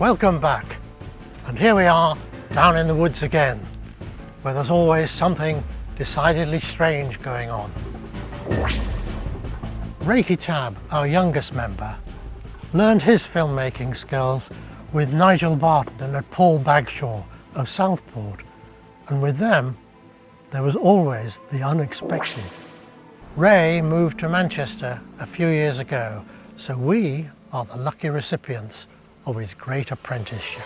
Welcome back, and here we are down in the woods again, where there's always something decidedly strange going on. Reiki Tab, our youngest member, learned his filmmaking skills with Nigel Barton and Paul Bagshaw of Southport, and with them there was always the unexpected. Ray moved to Manchester a few years ago, so we are the lucky recipients of his great apprenticeship.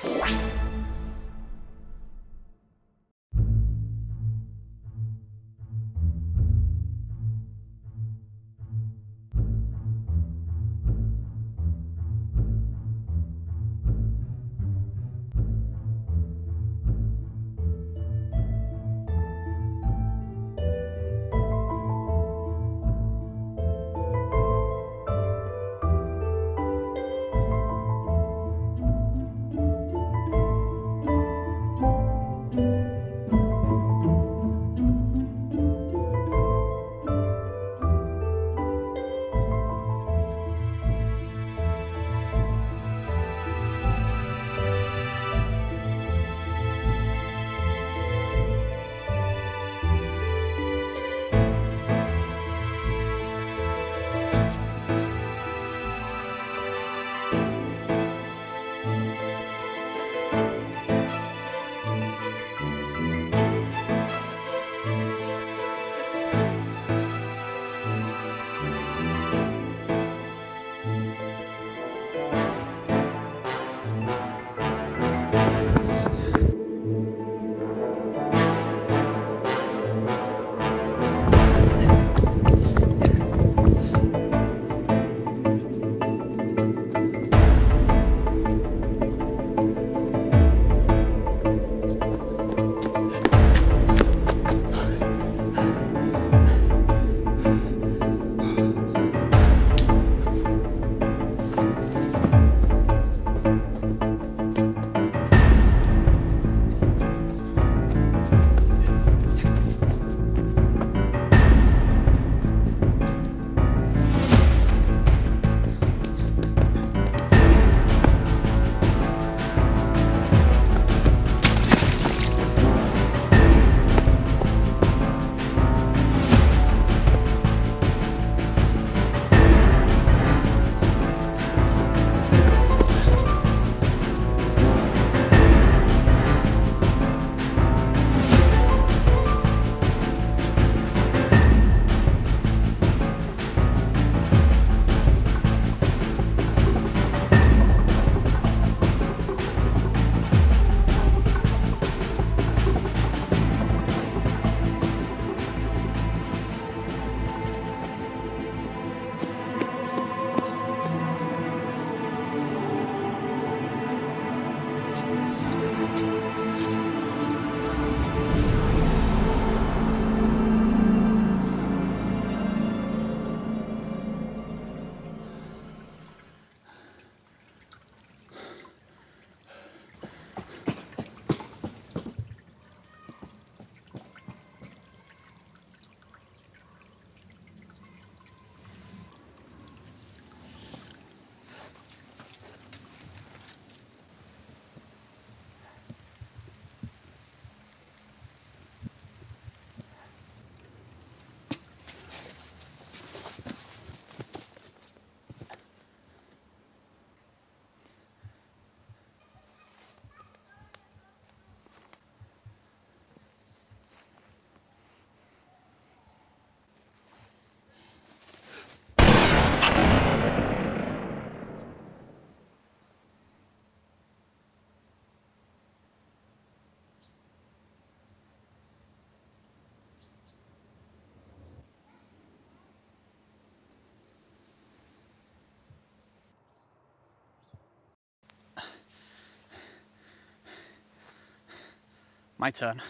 My turn.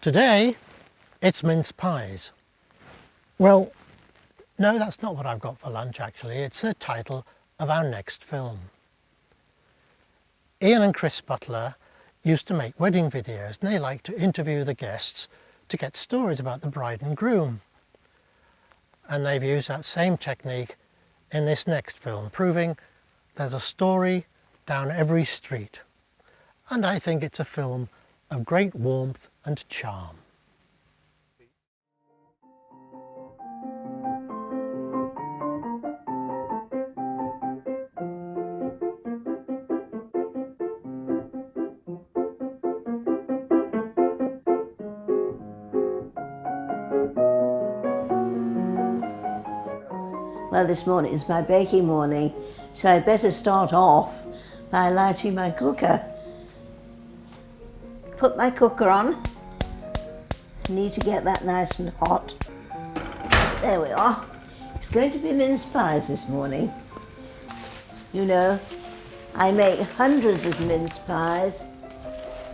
Today, it's mince pies. Well, no, that's not what I've got for lunch actually. It's the title of our next film. Ian and Chris Butler used to make wedding videos, and they like to interview the guests to get stories about the bride and groom. And they've used that same technique in this next film, proving there's a story down every street. And I think it's a film of great warmth and charm. Well, this morning is my baking morning, so I better start off by lighting my cooker. Put my cooker on. Need to get that nice and hot. There we are. It's going to be mince pies this morning. You know, I make hundreds of mince pies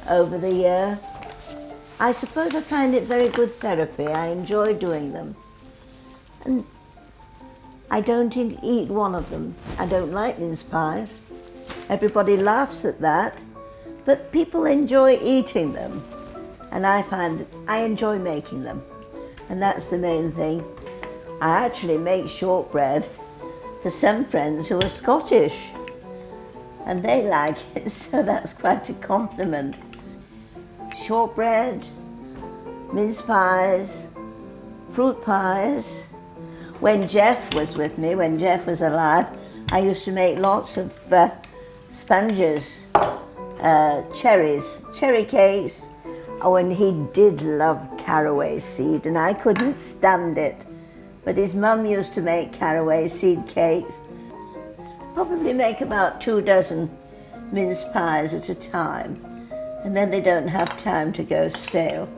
over the year. I suppose I find it very good therapy. I enjoy doing them. And I don't eat one of them. I don't like mince pies. Everybody laughs at that, but people enjoy eating them. And I find I enjoy making them. And that's the main thing. I actually make shortbread for some friends who are Scottish. And they like it, so that's quite a compliment. Shortbread, mince pies, fruit pies. When Jeff was with me, when Jeff was alive, I used to make lots of sponges, cherry cakes. Oh, and he did love caraway seed, and I couldn't stand it. But his mum used to make caraway seed cakes. Probably make about 2 dozen mince pies at a time, and then they don't have time to go stale.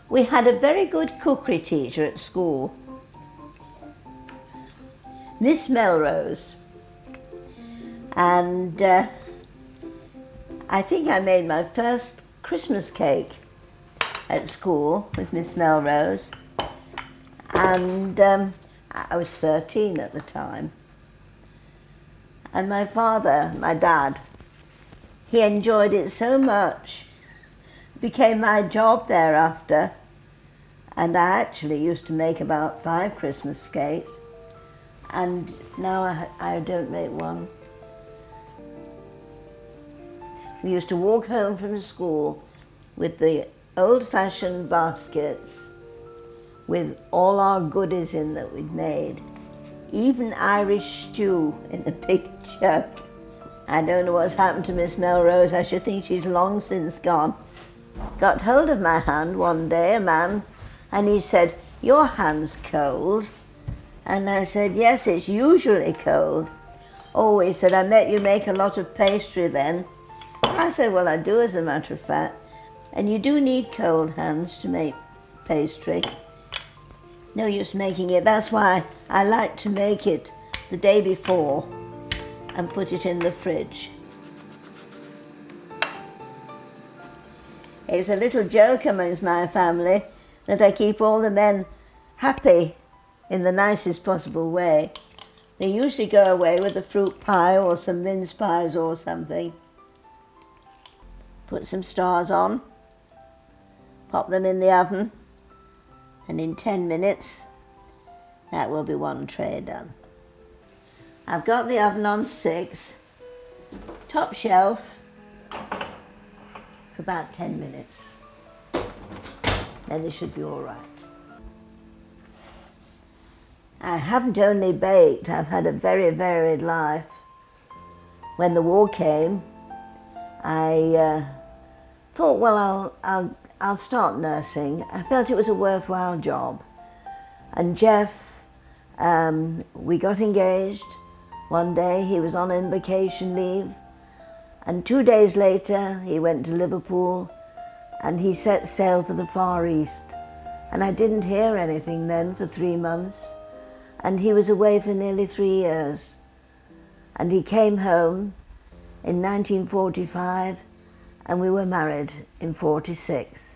We had a very good cookery teacher at school, Miss Melrose, and I think I made my first Christmas cake at school with Miss Melrose, and I was 13 at the time. And my father, my dad, he enjoyed it so much, it became my job thereafter, and I actually used to make about 5 Christmas cakes, and now I don't make one. We used to walk home from school with the old-fashioned baskets with all our goodies in that we'd made, even Irish stew in a big jug. I don't know what's happened to Miss Melrose. I should think she's long since gone. Got hold of my hand one day, a man, and he said, "Your hand's cold." And I said, "Yes, it's usually cold." "Oh," he said, "I bet you make a lot of pastry then." I said, "Well, I do, as a matter of fact." And you do need cold hands to make pastry. No use making it. That's why I like to make it the day before and put it in the fridge. It's a little joke amongst my family that I keep all the men happy in the nicest possible way. They usually go away with a fruit pie or some mince pies or something. Put some stars on, pop them in the oven, and in 10 minutes that will be one tray done. I've got the oven on 6, top shelf, for about 10 minutes. Then they should be all right. I haven't only baked, I've had a very varied life. When the war came, I thought, well, I'll start nursing. I felt it was a worthwhile job. And Jeff, we got engaged. One day he was on invocation leave, and 2 days later he went to Liverpool and he set sail for the Far East. And I didn't hear anything then for 3 months, and he was away for nearly 3 years. And he came home in 1945, and we were married in 46.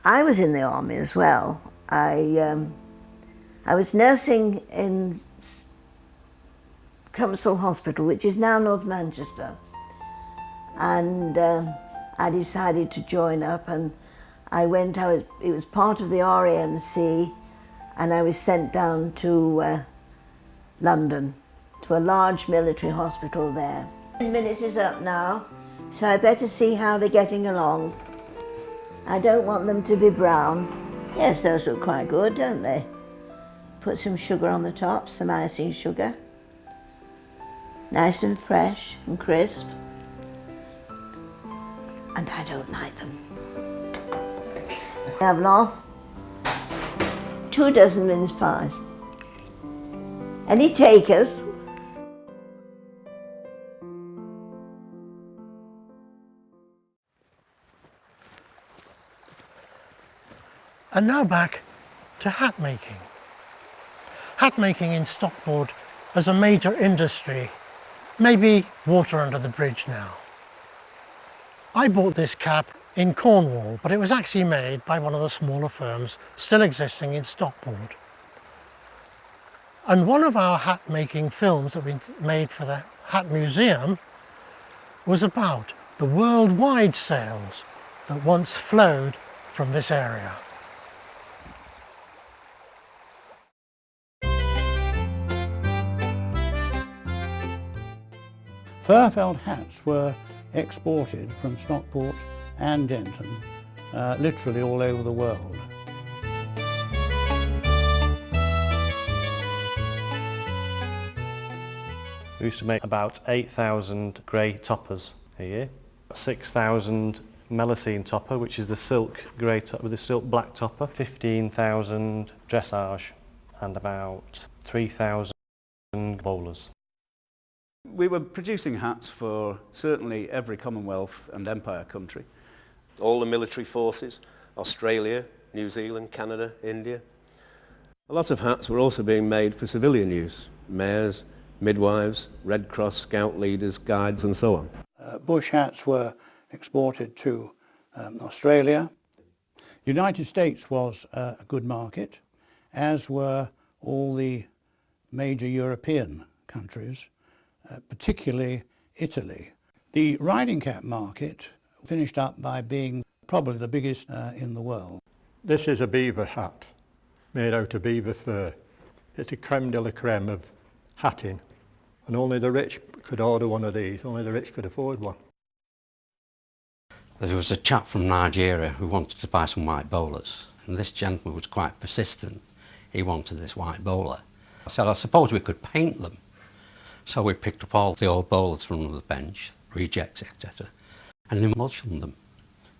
I was in the army as well. I was nursing in Crumpsall Hospital, which is now North Manchester, and I decided to join up, and I went. It was part of the RAMC, and I was sent down to London, to a large military hospital there. 10 minutes is up now, so I better see how they're getting along. I don't want them to be brown. Yes, those look quite good, don't they? Put some sugar on the top, some icing sugar. Nice and fresh and crisp. And I don't like them. Have off 2 dozen mince pies. Any takers? And now back to hat making. Hat making in Stockport as a major industry, maybe water under the bridge now. I bought this cap in Cornwall, but it was actually made by one of the smaller firms still existing in Stockport. And one of our hat making films that we made for the Hat Museum was about the worldwide sales that once flowed from this area. Fur-felt hats were exported from Stockport and Denton, literally all over the world. We used to make about 8,000 grey toppers a year, 6,000 Melusine topper, which is the silk grey top with the silk black topper, 15,000 dressage, and about 3,000 bowlers. We were producing hats for certainly every Commonwealth and Empire country. All the military forces, Australia, New Zealand, Canada, India. A lot of hats were also being made for civilian use, mayors, midwives, Red Cross scout leaders, guides and so on. Bush hats were exported to Australia. The United States was a good market, as were all the major European countries, particularly Italy. The riding cap market finished up by being probably the biggest in the world. This is a beaver hat made out of beaver fur. It's a creme de la creme of hatting, and only the rich could order one of these, only the rich could afford one. There was a chap from Nigeria who wanted to buy some white bowlers, and this gentleman was quite persistent. He wanted this white bowler. I said, I suppose we could paint them. So we picked up all the old bowlers from the bench, rejects, etc., and emulsioned them.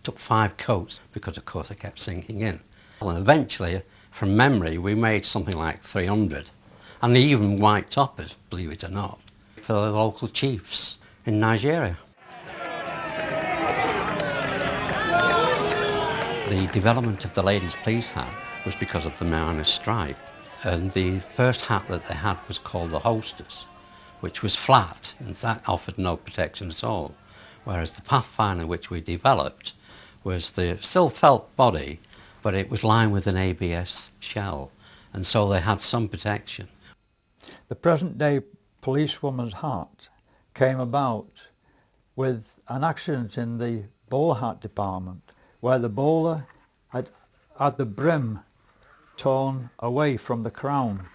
Took 5 coats because, of course, they kept sinking in. And eventually, from memory, we made something like 300, and even white toppers, believe it or not, for the local chiefs in Nigeria. The development of the ladies' police hat was because of the miners' strike, and the first hat that they had was called the hostess, which was flat, and that offered no protection at all, whereas the Pathfinder, which we developed, was the still felt body, but it was lined with an ABS shell, and so they had some protection. The present-day policewoman's hat came about with an accident in the bowler hat department, where the bowler had the brim torn away from the crown.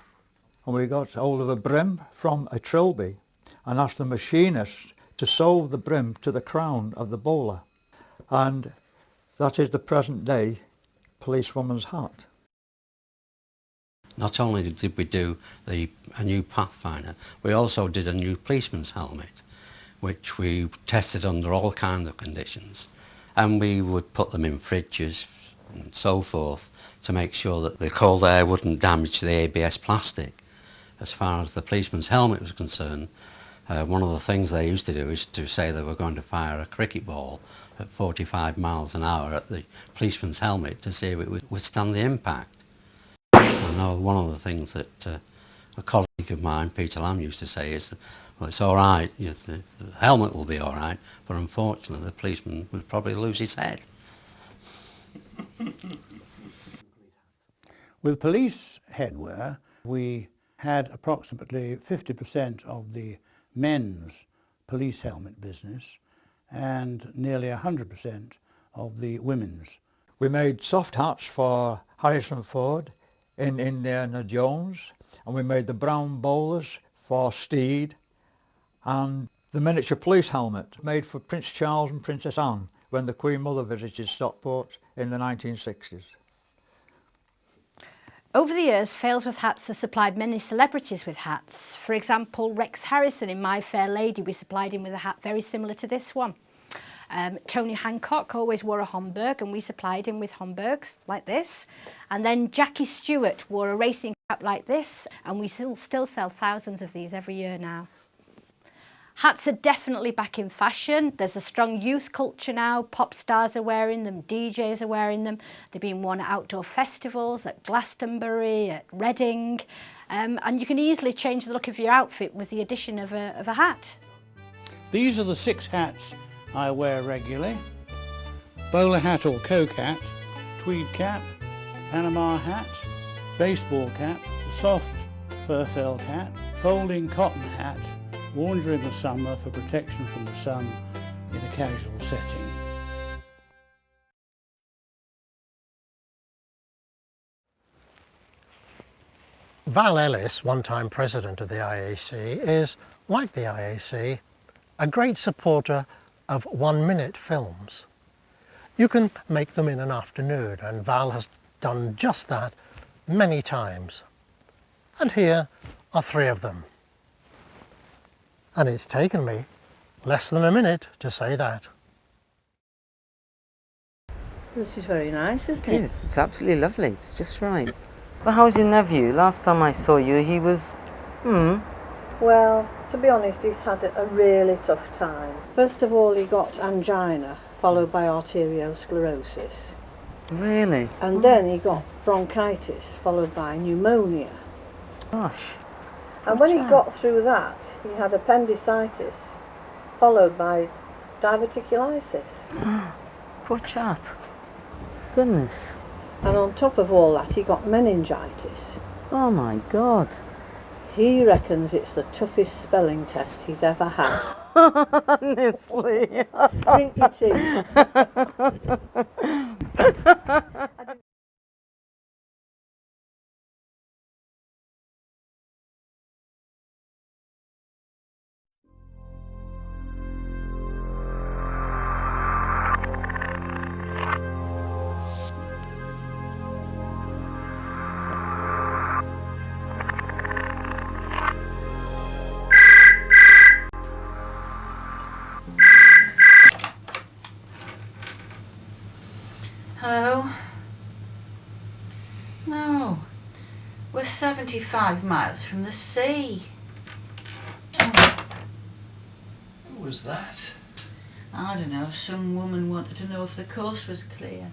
And we got hold of a brim from a trilby and asked the machinist to sew the brim to the crown of the bowler. And that is the present day policewoman's hat. Not only did we do a new Pathfinder, we also did a new policeman's helmet, which we tested under all kinds of conditions. And we would put them in fridges and so forth to make sure that the cold air wouldn't damage the ABS plastic. As far as the policeman's helmet was concerned, one of the things they used to do is to say they were going to fire a cricket ball at 45 miles an hour at the policeman's helmet to see if it would withstand the impact. I know one of the things that a colleague of mine, Peter Lamb, used to say is that Well, it's all right, the helmet will be all right, but unfortunately the policeman would probably lose his head. With police headwear, we had approximately 50% of the men's police helmet business and nearly 100% of the women's. We made soft hats for Harrison Ford in Indiana Jones, and we made the brown bowlers for Steed, and the miniature police helmet made for Prince Charles and Princess Anne when the Queen Mother visited Stockport in the 1960s. Over the years, Failsworth Hats has supplied many celebrities with hats. For example, Rex Harrison in My Fair Lady, we supplied him with a hat very similar to this one. Tony Hancock always wore a Homburg, and we supplied him with Homburgs like this. And then Jackie Stewart wore a racing cap like this, and we still sell thousands of these every year now. Hats are definitely back in fashion. There's a strong youth culture now. Pop stars are wearing them, DJs are wearing them. They're being worn at outdoor festivals, at Glastonbury, at Reading. And you can easily change the look of your outfit with the addition of a hat. These are the 6 hats I wear regularly: bowler hat or coke hat, tweed cap, Panama hat, baseball cap, soft fur felt hat, folding cotton hat, worn during the summer for protection from the sun in a casual setting. Val Ellis, one-time president of the IAC, is, like the IAC, a great supporter of 1-minute films. You can make them in an afternoon, and Val has done just that many times. And here are 3 of them. And it's taken me less than a minute to say that. This is very nice, isn't it? It is. It's absolutely lovely. It's just right. Well, how's your nephew? Last time I saw you, he was... Well, to be honest, he's had a really tough time. First of all, he got angina, followed by arteriosclerosis. Really? And then he got bronchitis, followed by pneumonia. Gosh. And when he got through that, he had appendicitis, followed by diverticulitis. Poor chap. Goodness. And on top of all that, he got meningitis. Oh my God. He reckons it's the toughest spelling test he's ever had. Honestly. Drink your tea. Hello? No, we're 75 miles from the sea. Who was that? I don't know, some woman wanted to know if the coast was clear.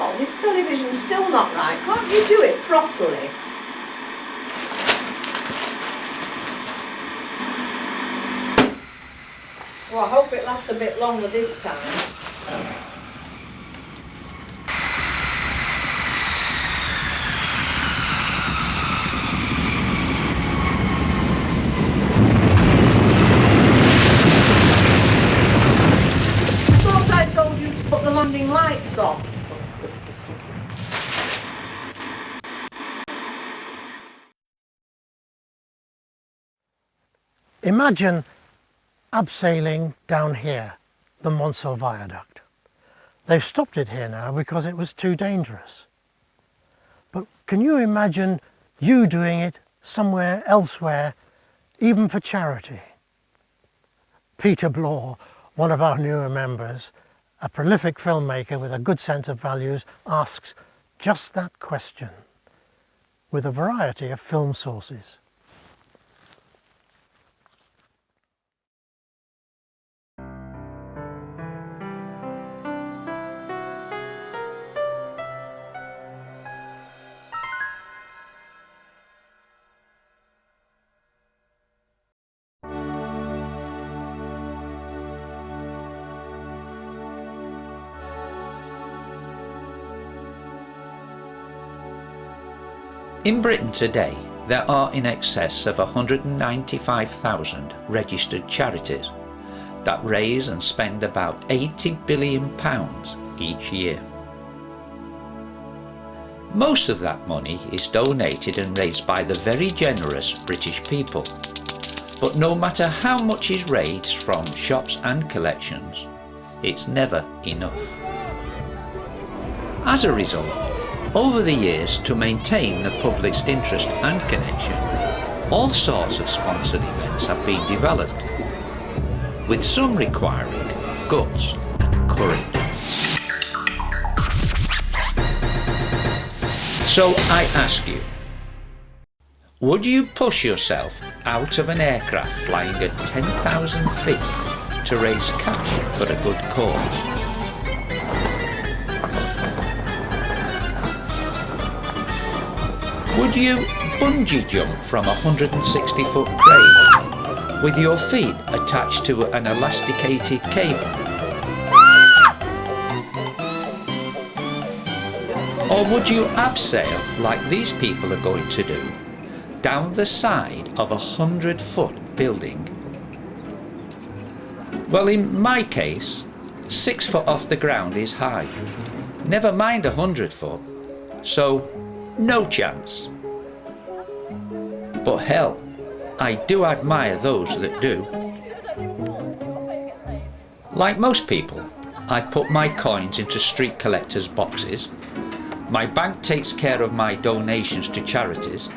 Oh, this television's still not right. Can't you do it properly? Well, I hope it lasts a bit longer this time. I thought I told you to put the landing lights off. Imagine abseiling down here, the Monceau Viaduct. They've stopped it here now because it was too dangerous. can you imagine you doing it somewhere elsewhere, even for charity? Peter Blore, one of our newer members, a prolific filmmaker with a good sense of values, asks just that question with a variety of film sources. In Britain today, there are in excess of 195,000 registered charities that raise and spend about £80 billion each year. Most of that money is donated and raised by the very generous British people. But no matter how much is raised from shops and collections, it's never enough. As a result, over the years, to maintain the public's interest and connection, all sorts of sponsored events have been developed, with some requiring guts and courage. So I ask you, would you push yourself out of an aircraft flying at 10,000 feet to raise cash for a good cause? Would you bungee jump from a 160-foot crane with your feet attached to an elasticated cable? Or would you abseil like these people are going to do down the side of a 100-foot building? Well, in my case, 6 foot off the ground is high, never mind 100 foot, so no chance. But hell, I do admire those that do. Like most people, I put my coins into street collectors' boxes. My bank takes care of my donations to charities.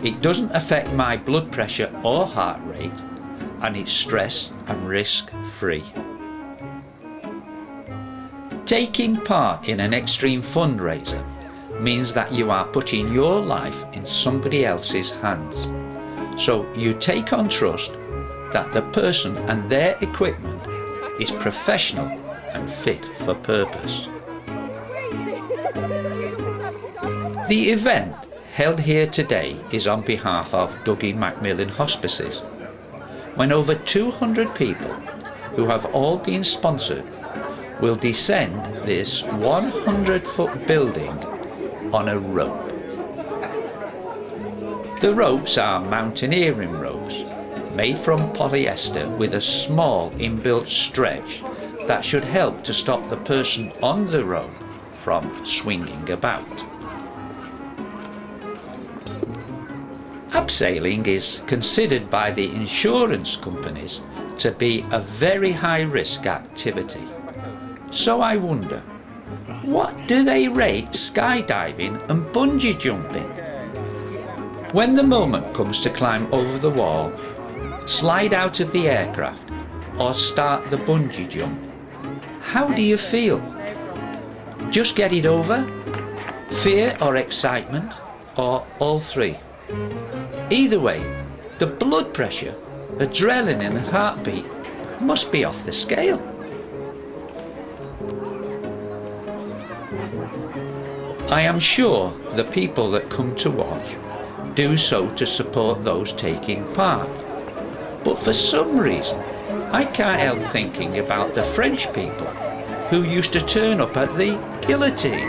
It doesn't affect my blood pressure or heart rate, and it's stress and risk free. Taking part in an extreme fundraiser means that you are putting your life in somebody else's hands. So you take on trust that the person and their equipment is professional and fit for purpose. The event held here today is on behalf of Dougie Macmillan Hospices, when over 200 people, who have all been sponsored, will descend this 100-foot building on a rope. The ropes are mountaineering ropes made from polyester with a small inbuilt stretch that should help to stop the person on the rope from swinging about. Abseiling is considered by the insurance companies to be a very high-risk activity. So I wonder, what do they rate skydiving and bungee jumping? When the moment comes to climb over the wall, slide out of the aircraft, or start the bungee jump, how do you feel? Just get it over? Fear or excitement, or all three? Either way, the blood pressure, adrenaline and heartbeat must be off the scale. I am sure the people that come to watch do so to support those taking part. But for some reason, I can't help thinking about the French people who used to turn up at the guillotine.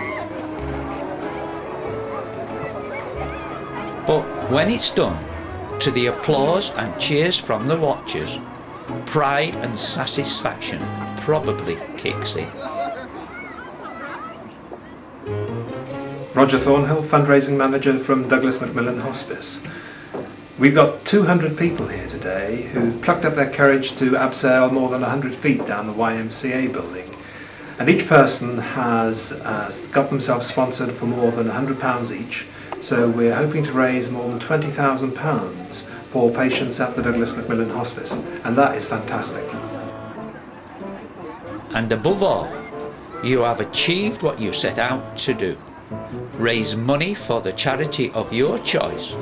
But when it's done, to the applause and cheers from the watchers, pride and satisfaction probably kicks in. Roger Thornhill, fundraising manager from Douglas Macmillan Hospice. We've got 200 people here today who've plucked up their courage to abseil more than 100 feet down the YMCA building. And each person has got themselves sponsored for more than £100 each So we're hoping to raise more than £20,000 for patients at the Douglas Macmillan Hospice, and that is fantastic. And above all, you have achieved what you set out to do. Raise money for the charity of your choice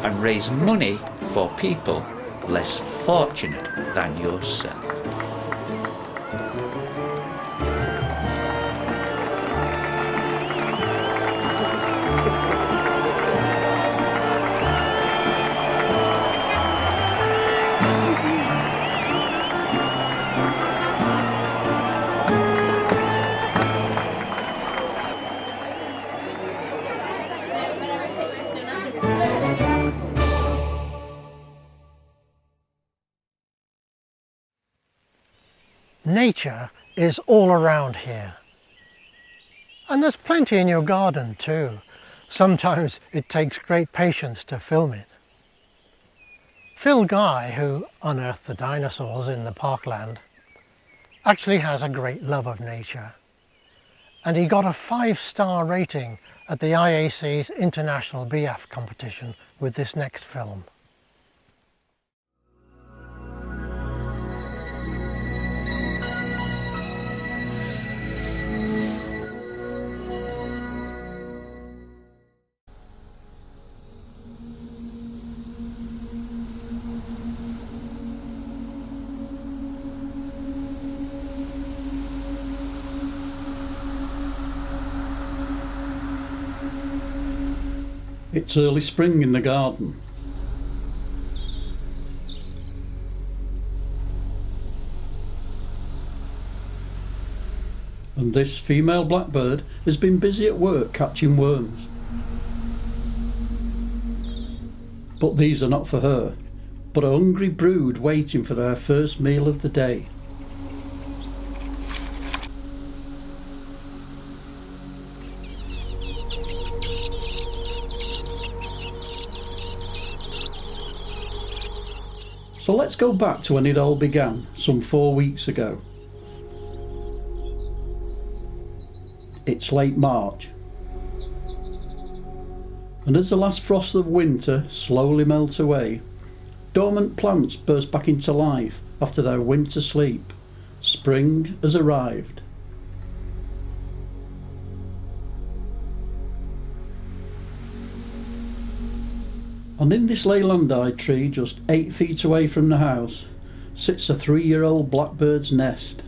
and raise money for people less fortunate than yourself. Nature is all around here. And there's plenty in your garden too. Sometimes it takes great patience to film it. Phil Guy, who unearthed the dinosaurs in the parkland, actually has a great love of nature. And he got a 5-star rating at the IAC's International BF competition with this next film. It's early spring in the garden. And this female blackbird has been busy at work catching worms. But these are not for her, but a hungry brood waiting for their first meal of the day. So let's go back to when it all began, some 4 weeks ago. It's late March, and as the last frosts of winter slowly melt away, dormant plants burst back into life after their winter sleep. Spring has arrived. And in this Leylandii tree, just 8 feet away from the house, sits a 3-year-old blackbird's nest.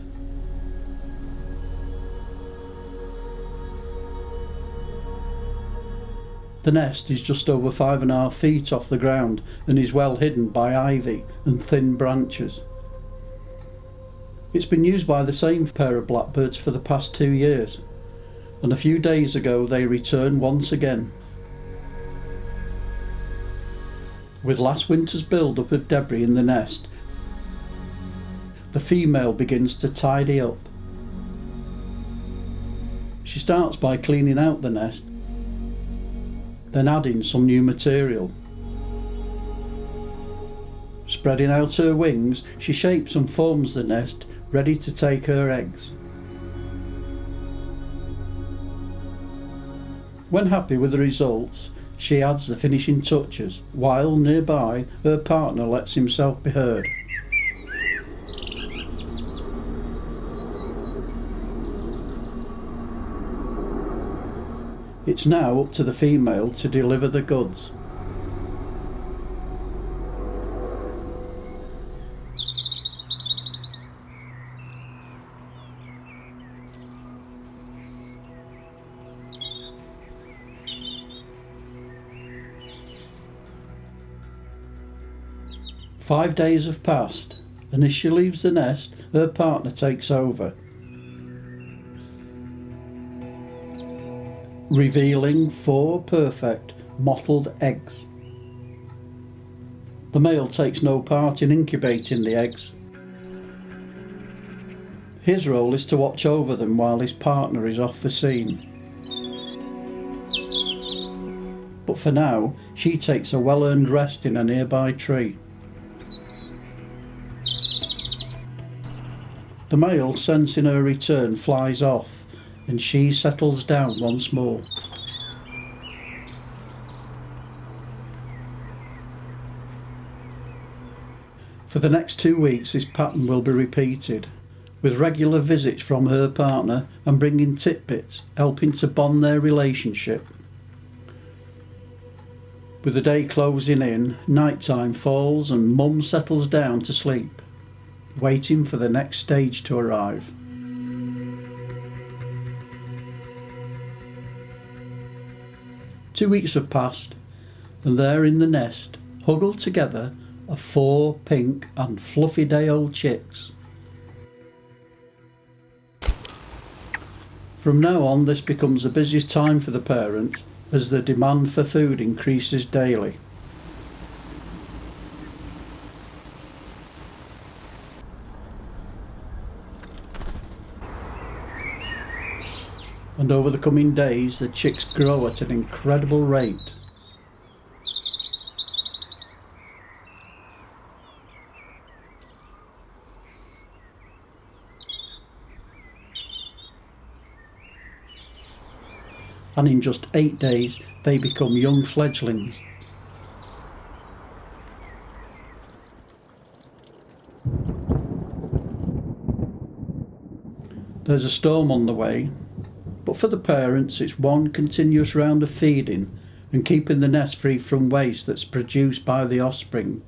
The nest is just over 5.5 feet off the ground and is well hidden by ivy and thin branches. It's been used by the same pair of blackbirds for the past 2 years, and a few days ago they returned once again. With last winter's build-up of debris in the nest, the female begins to tidy up. She starts by cleaning out the nest, then adding some new material. Spreading out her wings, she shapes and forms the nest, ready to take her eggs. When happy with the results, she adds the finishing touches, while nearby her partner lets himself be heard. It's now up to the female to deliver the goods. Five days have passed, and as she leaves the nest, her partner takes over, revealing 4 perfect mottled eggs. The male takes no part in incubating the eggs. His role is to watch over them while his partner is off the scene. But for now, she takes a well-earned rest in a nearby tree. The male, sensing her return, flies off, and she settles down once more. For the next 2 weeks this pattern will be repeated, with regular visits from her partner and bringing tidbits, helping to bond their relationship. With the day closing in, night time falls and Mum settles down to sleep, waiting for the next stage to arrive. Two weeks have passed, and there in the nest, huddled together, are 4 pink and fluffy day old chicks. From now on, this becomes the busiest time for the parents as the demand for food increases daily. And over the coming days, the chicks grow at an incredible rate. And in just 8 days, they become young fledglings. There's a storm on the way, but for the parents it's one continuous round of feeding and keeping the nest free from waste that's produced by the offspring.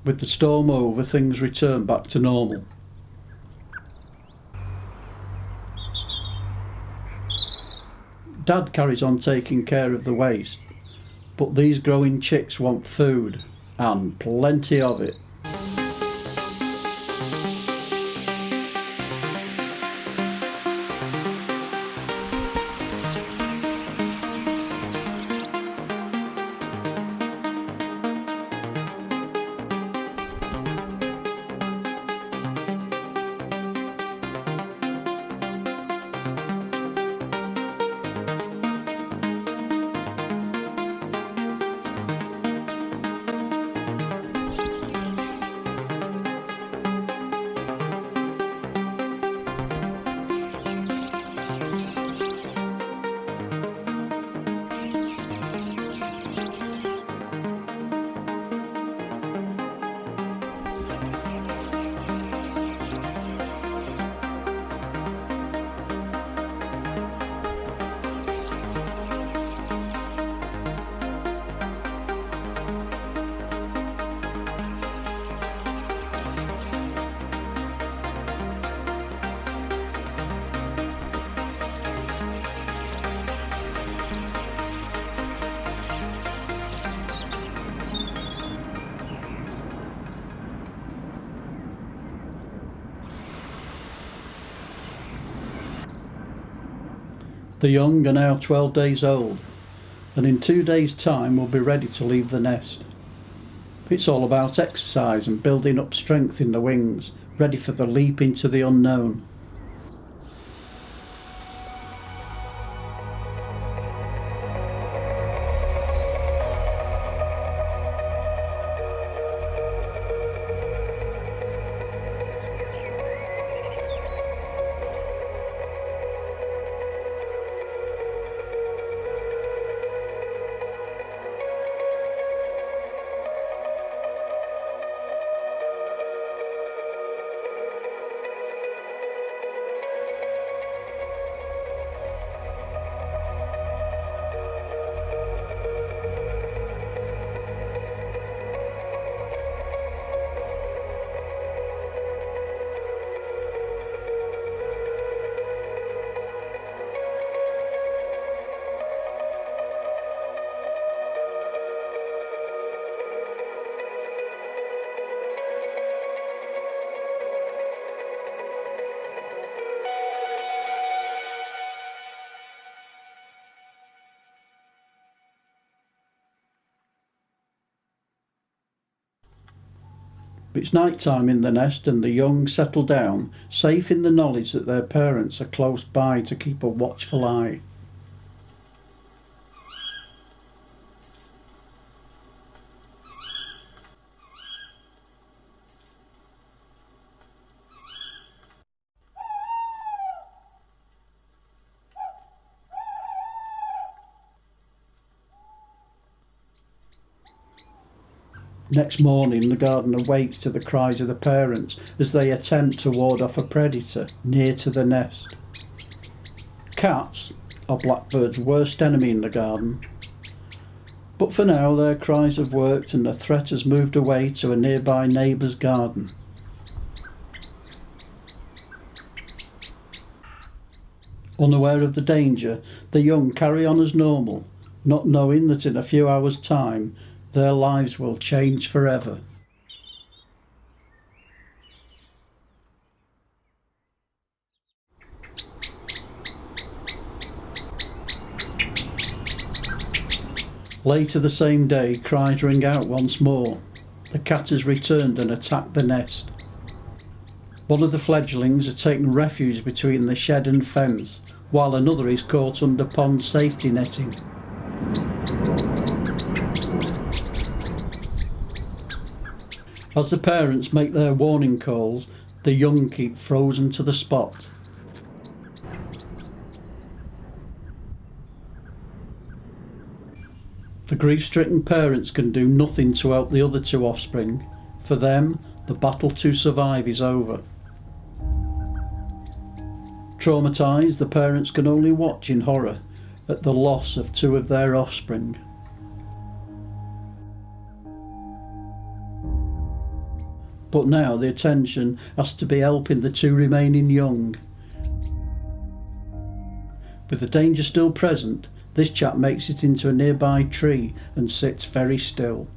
With the storm over, things return back to normal. Dad carries on taking care of the waste, but these growing chicks want food, and plenty of it. The young are now 12 days old, and in 2 days' time will be ready to leave the nest. It's all about exercise and building up strength in the wings, ready for the leap into the unknown. It's night time in the nest and the young settle down, safe in the knowledge that their parents are close by to keep a watchful eye. Next morning, the gardener wakes to the cries of the parents as they attempt to ward off a predator near to the nest. Cats are blackbirds' worst enemy in the garden, but for now their cries have worked and the threat has moved away to a nearby neighbour's garden. Unaware of the danger, the young carry on as normal, not knowing that in a few hours' time their lives will change forever. Later the same day, cries ring out once more. The cat has returned and attacked the nest. One of the fledglings has taken refuge between the shed and fence, while another is caught under pond safety netting. As the parents make their warning calls, the young keep frozen to the spot. The grief-stricken parents can do nothing to help the other two offspring. For them, the battle to survive is over. Traumatised, the parents can only watch in horror at the loss of two of their offspring. But now the attention has to be helping the two remaining young. With the danger still present, this chap makes it into a nearby tree and sits very still.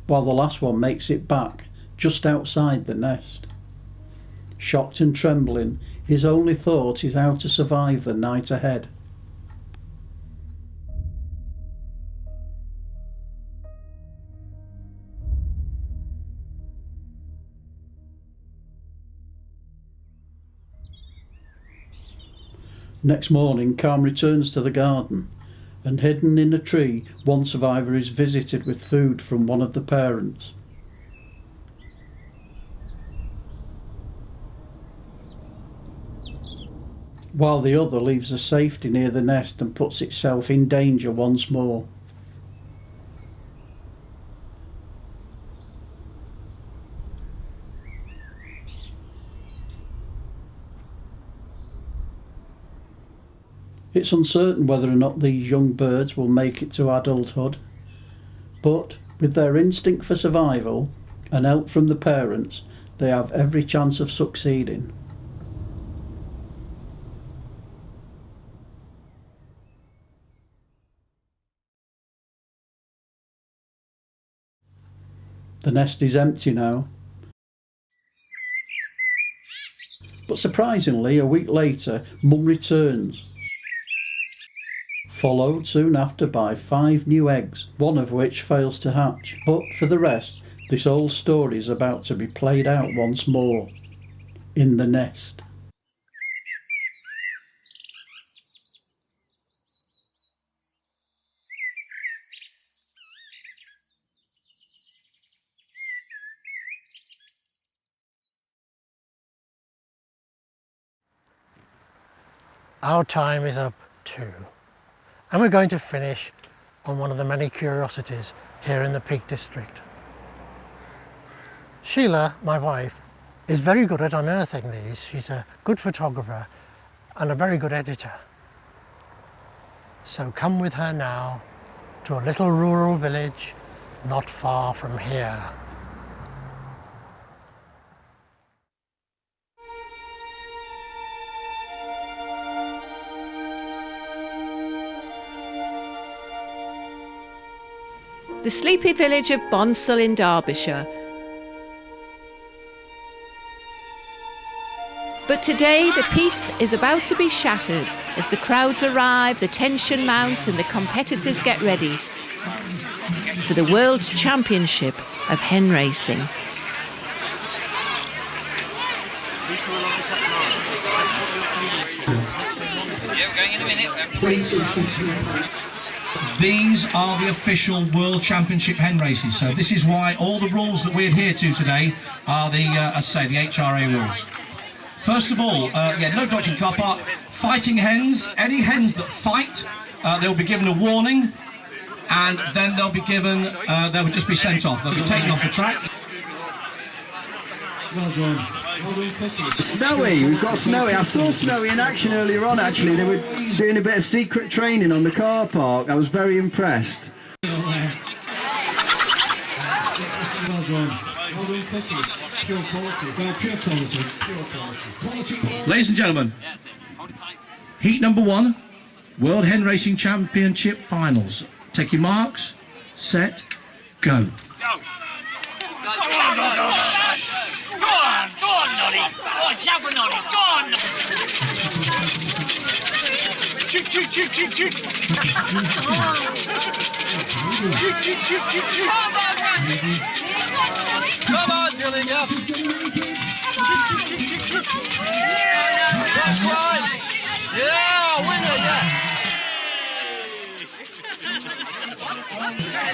While the last one makes it back just outside the nest. Shocked and trembling, his only thought is how to survive the night ahead. Next morning, Calm returns to the garden, and hidden in a tree, one survivor is visited with food from one of the parents. While the other leaves the safety near the nest and puts itself in danger once more. It's uncertain whether or not these young birds will make it to adulthood, but with their instinct for survival and help from the parents, they have every chance of succeeding. The nest is empty now. But surprisingly, a week later, Mum returns, followed soon after by 5 new eggs, one of which fails to hatch. But for the rest, this old story is about to be played out once more, in the nest. Our time is up too, and we're going to finish on one of the many curiosities here in the Peak District. Sheila, my wife, is very good at unearthing these. She's a good photographer and a very good editor. So come with her now to a little rural village not far from here. The sleepy village of Bonsall in Derbyshire. But today the peace is about to be shattered as the crowds arrive, the tension mounts and the competitors get ready for the World Championship of hen racing. These are the official World Championship hen races, so this is why all the rules that we adhere to today are the, as I say, the HRA rules. First of all, no dodging car park, fighting hens, any hens that fight, they'll be given a warning, and then they'll be given, they will just be sent off, they'll be taken off the track. Well done. Snowy, we've got Snowy. I saw Snowy in action earlier on actually. They were doing a bit of secret training on the car park. I was very impressed. Well done. Well done, customers. Pure quality. Pure quality. Pure quality. Ladies and gentlemen, heat number 1, World Hen Racing Championship Finals. Take your marks, set, go. Go on, Noddy. Go on, shout for Noddy. Go on. Shoot. Shoot. Come on, Gillingham. That's right. Yeah, winner, yeah.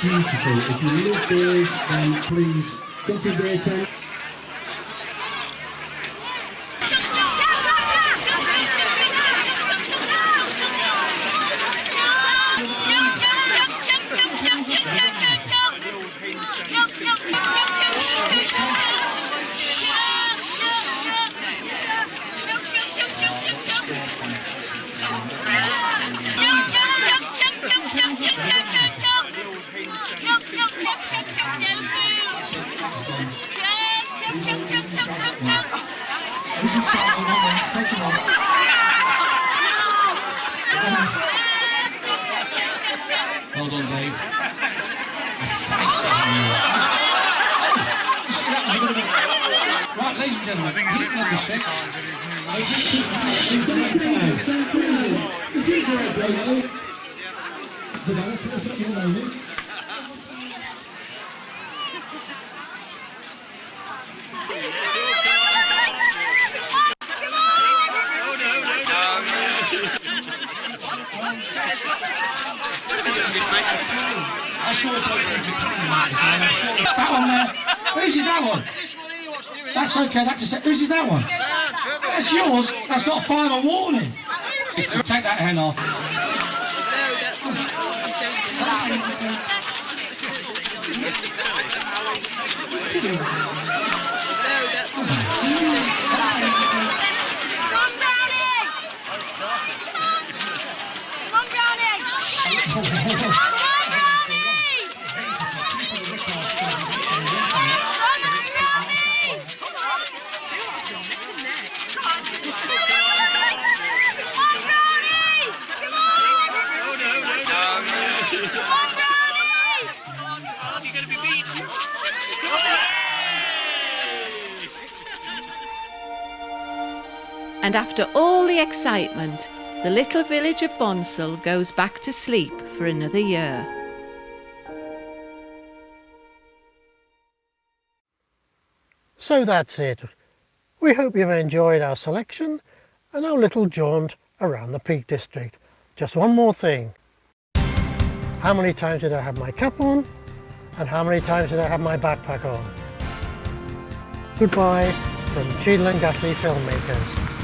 Beautiful. If you love birds, then please come to their tent. Well done, Dave. You see, that was a bit of a... Right, ladies and gentlemen, heat number 6. That one there. Whose is that one? That's okay, whose is that one? That's yours. That's got a final warning. Take that hen off. And after all the excitement, the little village of Bonsall goes back to sleep for another year. So that's it. We hope you've enjoyed our selection and our little jaunt around the Peak District. Just one more thing. How many times did I have my cap on? And how many times did I have my backpack on? Goodbye from Cheadle and Gatley Filmmakers.